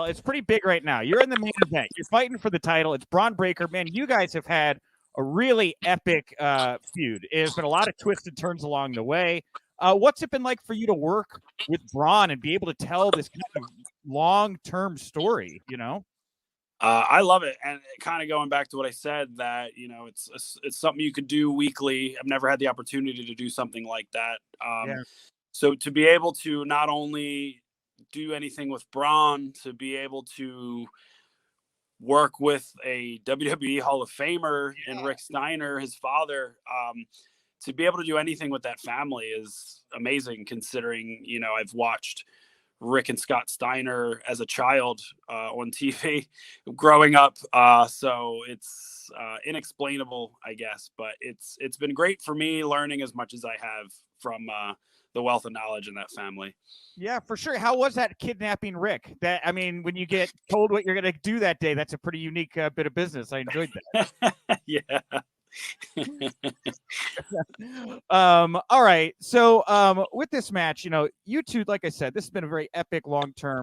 it's pretty big right now. You're in the main event. You're fighting for the title. It's Bron Breakker. Man, you guys have had a really epic feud. There's been a lot of twists and turns along the way. What's it been like for you to work with Bron and be able to tell this kind of long-term story, you know? I love it. And kind of going back to what I said, that, you know, it's something you could do weekly. I've never had the opportunity to do something like that. So to be able to not only do anything with Bron, to be able to work with a WWE Hall of Famer and Rick Steiner, his father, to be able to do anything with that family is amazing, considering, you know, I've watched Rick and Scott Steiner as a child on TV growing up. So it's inexplainable, I guess, but it's been great for me learning as much as I have from the wealth of knowledge in that family. Yeah, for sure. How was that kidnapping Rick? That, I mean, when you get told what you're going to do that day, that's a pretty unique bit of business. I enjoyed that. Yeah. All right. So with this match, you know, you two, like I said, this has been a very epic long-term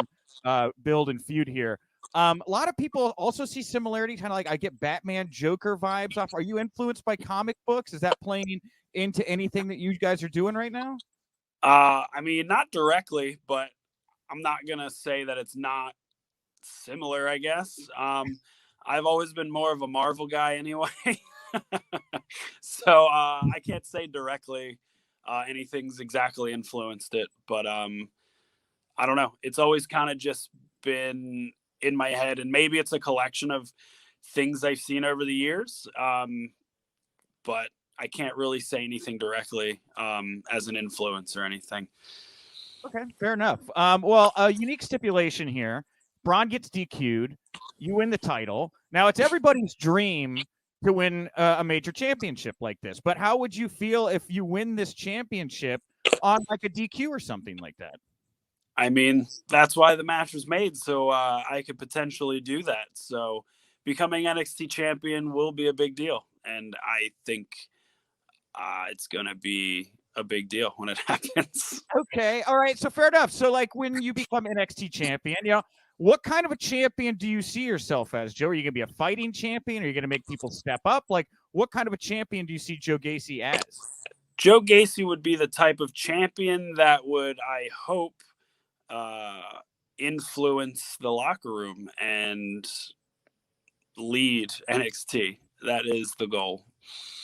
build and feud here. A lot of people also see similarity, kind of like I get Batman Joker vibes off. Are you influenced by comic books? Is that playing into anything that you guys are doing right now? I mean, not directly, but I'm not gonna say that it's not similar, I guess. I've always been more of a Marvel guy anyway. So I can't say directly anything's exactly influenced it, but I don't know. It's always kind of just been in my head, and maybe it's a collection of things I've seen over the years. But I can't really say anything directly as an influence or anything. Okay, fair enough. Well, a unique stipulation here. Bron gets DQ'd. You win the title. Now, it's everybody's dream to win a major championship like this. But how would you feel if you win this championship on like a DQ or something like that? I mean, that's why the match was made, so I could potentially do that. So becoming NXT champion will be a big deal. And I think it's going to be a big deal when it happens. Okay. All right. So fair enough. So like when you become NXT champion, you know, what kind of a champion do you see yourself as, Joe? Are you going to be a fighting champion? Are you going to make people step up? Like what kind of a champion do you see Joe Gacy as? Joe Gacy would be the type of champion that would, I hope, influence the locker room and lead NXT. That is the goal.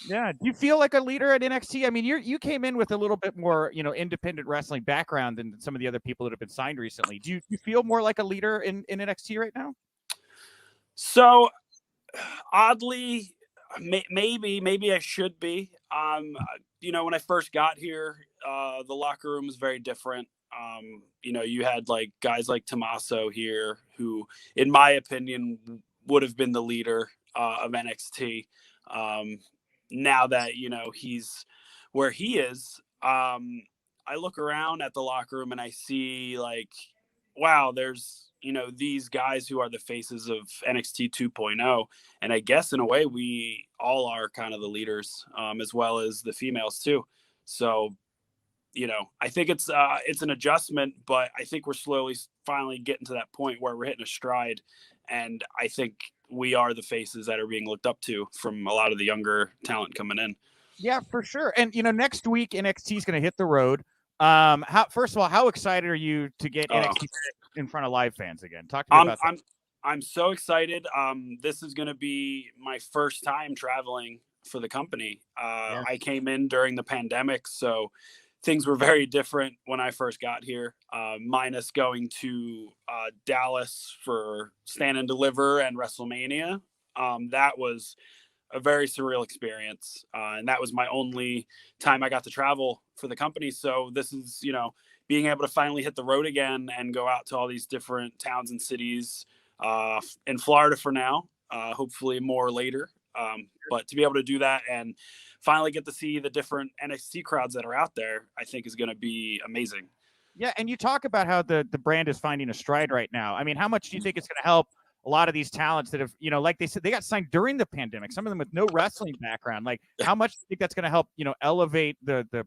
Yeah. Do you feel like a leader at NXT? I mean, you came in with a little bit more, you know, independent wrestling background than some of the other people that have been signed recently. Do you feel more like a leader in NXT right now? So oddly, maybe I should be. You know, when I first got here, the locker room was very different. You know, you had like guys like Tommaso here who, in my opinion, would have been the leader of NXT. Now that, you know, he's where he is, I look around at the locker room and I see like, wow, there's, you know, these guys who are the faces of NXT 2.0. And I guess in a way we all are kind of the leaders, as well as the females too. So, you know, I think it's an adjustment, but I think we're slowly finally getting to that point where we're hitting a stride. And I think we are the faces that are being looked up to from a lot of the younger talent coming in. Yeah, for sure. And, you know, next week NXT is going to hit the road. First of all, how excited are you to get NXT in front of live fans again? Talk to me about that. I'm so excited. This is going to be my first time traveling for the company. I came in during the pandemic, so things were very different when I first got here, minus going to Dallas for Stand and Deliver and WrestleMania. That was a very surreal experience. And that was my only time I got to travel for the company. So this is, you know, being able to finally hit the road again and go out to all these different towns and cities in Florida for now, hopefully more later. But to be able to do that and finally get to see the different NXT crowds that are out there, I think is going to be amazing. Yeah, and you talk about how the brand is finding a stride right now. I mean, how much do you think it's going to help a lot of these talents that have, you know, like they said, they got signed during the pandemic, some of them with no wrestling background. Like, how much do you think that's going to help, you know, elevate the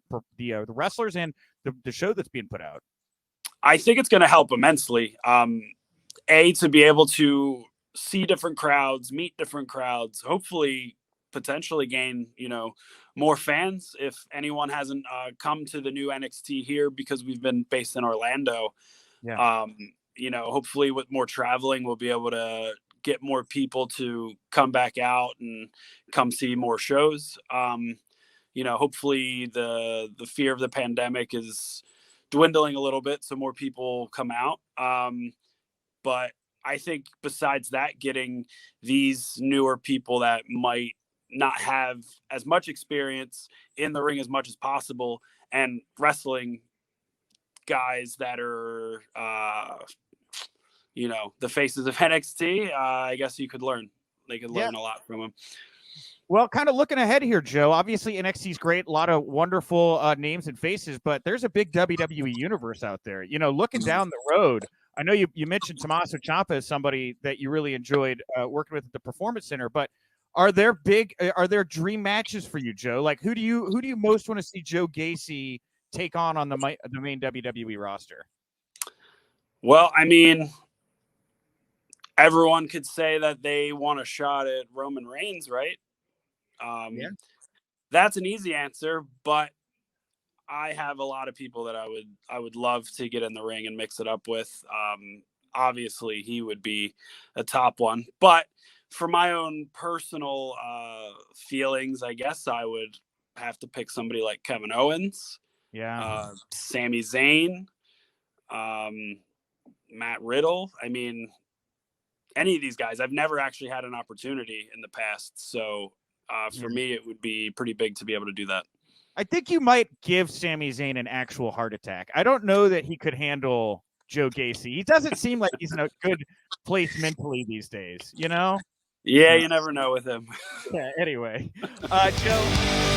wrestlers and the show that's being put out? I think it's going to help immensely. to be able to see different crowds, meet different crowds, hopefully potentially gain, more fans. If anyone hasn't come to the new NXT here, because we've been based in Orlando, hopefully with more traveling, we'll be able to get more people to come back out and come see more shows. Hopefully the fear of the pandemic is dwindling a little bit, so more people come out. But I think besides that, getting these newer people that might not have as much experience in the ring as much as possible, and wrestling guys that are, the faces of NXT, I guess they could learn a lot from them. Well, kind of looking ahead here, Joe. Obviously, NXT is great. A lot of wonderful names and faces, but there's a big WWE universe out there. Looking down the road, I know you mentioned Tommaso Ciampa as somebody that you really enjoyed working with at the Performance Center, but are there dream matches for you, Joe? Like, who do you most want to see Joe Gacy take on the main WWE roster? Well, I mean, everyone could say that they want a shot at Roman Reigns, right? That's an easy answer, but I have a lot of people that I would love to get in the ring and mix it up with. Obviously, he would be a top one, but for my own personal feelings, I guess I would have to pick somebody like Kevin Owens, Sami Zayn, Matt Riddle. I mean, any of these guys. I've never actually had an opportunity in the past, so for me, it would be pretty big to be able to do that. I think you might give Sami Zayn an actual heart attack. I don't know that he could handle Joe Gacy. He doesn't seem like he's in a good place mentally these days, Yeah, you never know with him. Yeah, anyway. Joe...